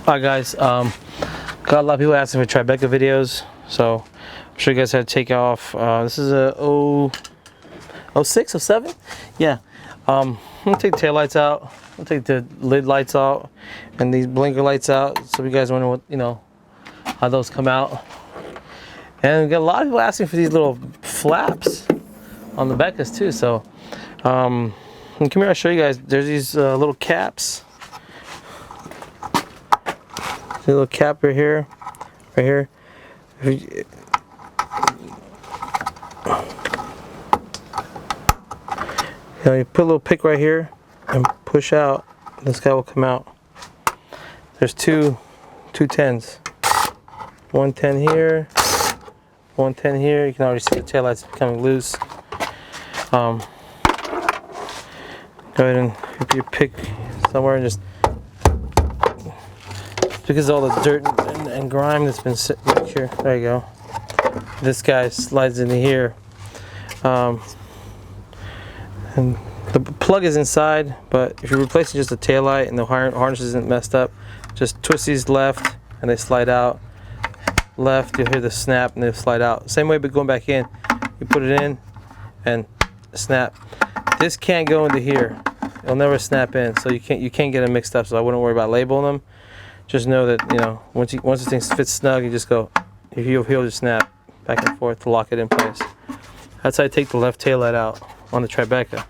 Alright guys, got a lot of people asking for Tribeca videos, so I'm sure you guys had to take off. This is a 06, 07? Yeah. I'm gonna take the tail lights out, I'm gonna take the lid lights out, and these blinker lights out, so you guys wonder what, how those come out. And we got a lot of people asking for these little flaps on the Becas too, so come here, I'll show you guys. There's these little caps. A little cap right here, You put a little pick right here and push out. This guy will come out. There's two 10s. 110 here, 110 here. You can already see the taillights becoming loose. Go ahead and put your pick somewhere and just. Because of all the dirt and grime that's been sitting right here. There you go. This guy slides into here. And the plug is inside, but if you're replacing just the tail light and the harness isn't messed up, just twist these left and they slide out. Left, you'll hear the snap and they'll slide out. Same way, but going back in, you put it in and snap. This can't go into here. It'll never snap in, so you can't get them mixed up. So I wouldn't worry about labeling them. Just know that once this thing fits snug, you just go, he'll just snap back and forth to lock it in place. That's how I take the left tail light out on the Tribeca.